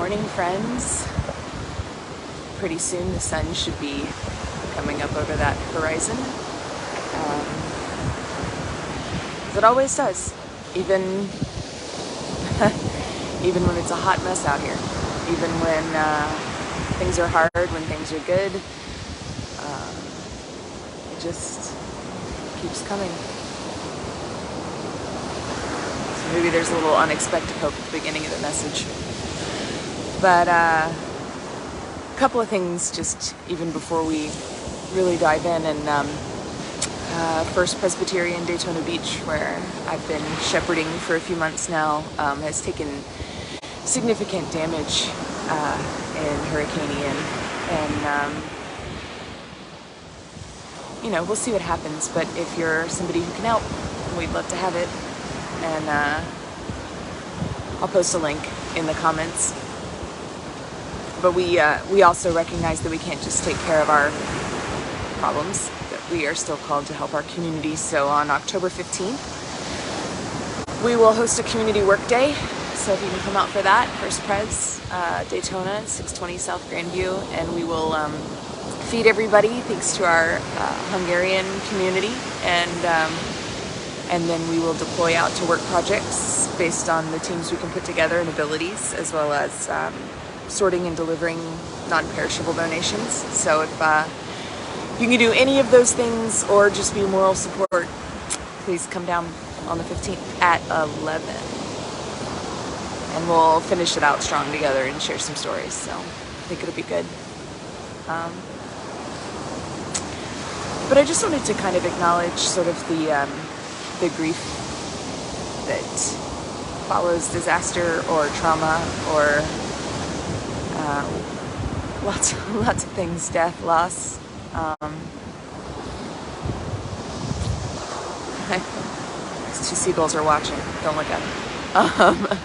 morning, friends. Pretty soon the sun should be coming up over that horizon. As it always does, even even when it's a hot mess out here, even when things are hard, when things are good, it just keeps coming. So maybe there's a little unexpected hope at the beginning of the message. But a couple of things just even before we really dive in. And First Presbyterian Daytona Beach, where I've been shepherding for a few months now, has taken significant damage in Hurricane Ian. And we'll see what happens. But if you're somebody who can help, we'd love to have it. And I'll post a link in the comments. But we also recognize that we can't just take care of our problems, that we are still called to help our community. So on October 15th, we will host a community work day. So if you can come out for that, First Pres, Daytona, 620 South Grandview, and we will feed everybody thanks to our Hungarian community, and then we will deploy out to work projects based on the teams we can put together and abilities, as well as sorting and delivering non-perishable donations. So if you can do any of those things or just be moral support, please come down on the 15th at 11. And we'll finish it out strong together and share some stories. So I think it'll be good. But I just wanted to kind of acknowledge sort of the grief that follows disaster or trauma or lots of things, death, loss. These two seagulls are watching. Don't look at them.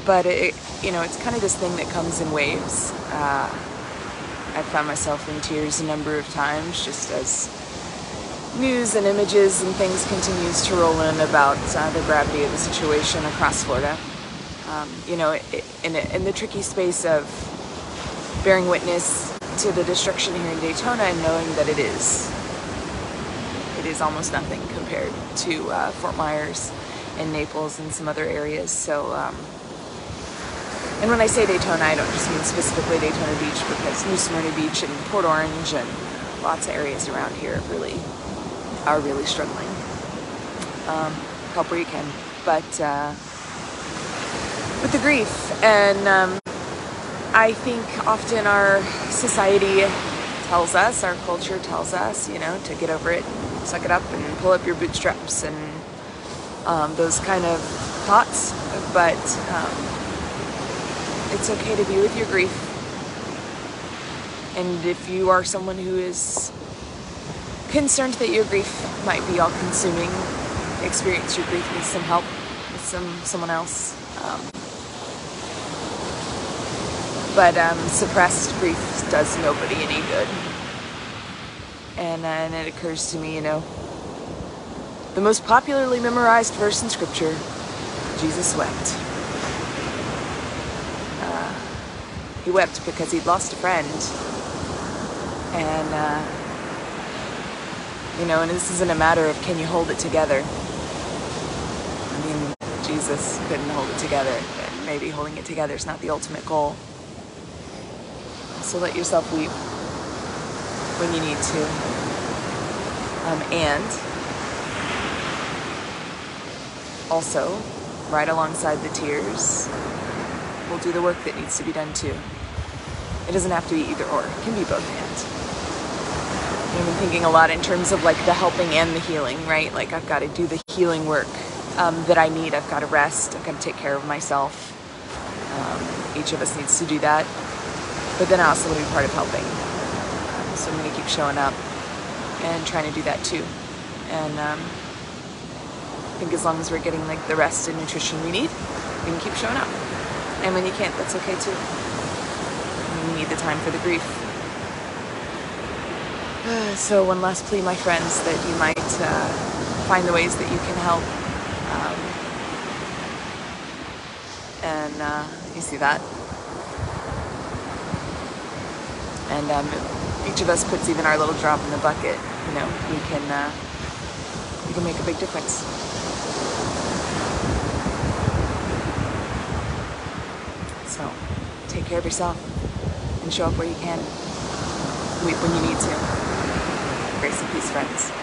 But it's kind of this thing that comes in waves. I found myself in tears a number of times just as news and images and things continues to roll in about the gravity of the situation across Florida. In the tricky space of bearing witness to the destruction here in Daytona and knowing that it is almost nothing compared to Fort Myers and Naples and some other areas. So, and when I say Daytona, I don't just mean specifically Daytona Beach, because New Smyrna Beach and Port Orange and lots of areas around here are really struggling. Help where you can, but with the grief. And I think often our society tells us, our culture tells us, to get over it, suck it up and pull up your bootstraps and those kind of thoughts. But it's okay to be with your grief. And if you are someone who is concerned that your grief might be all-consuming, experience your grief with some help, with someone else. But suppressed grief does nobody any good. And it occurs to me, the most popularly memorized verse in Scripture, Jesus wept. He wept because he'd lost a friend. And, and this isn't a matter of can you hold it together. I mean, Jesus couldn't hold it together, but maybe holding it together is not the ultimate goal. So let yourself weep when you need to. And also, right alongside the tears, we'll do the work that needs to be done too. It doesn't have to be either or. It can be both and. I've been thinking a lot in terms of like the helping and the healing, right? Like I've got to do the healing work that I need. I've got to rest. I've got to take care of myself. Each of us needs to do that. But then I also want to be part of helping. So I'm going to keep showing up and trying to do that too. And I think as long as we're getting like the rest and nutrition we need, we can keep showing up. And when you can't, that's okay too. You need the time for the grief. So one last plea, my friends, that you might find the ways that you can help. And you see that? And if each of us puts even our little drop in the bucket, you know, we can make a big difference. So, take care of yourself and show up where you can. Weep when you need to. Grace and peace, friends.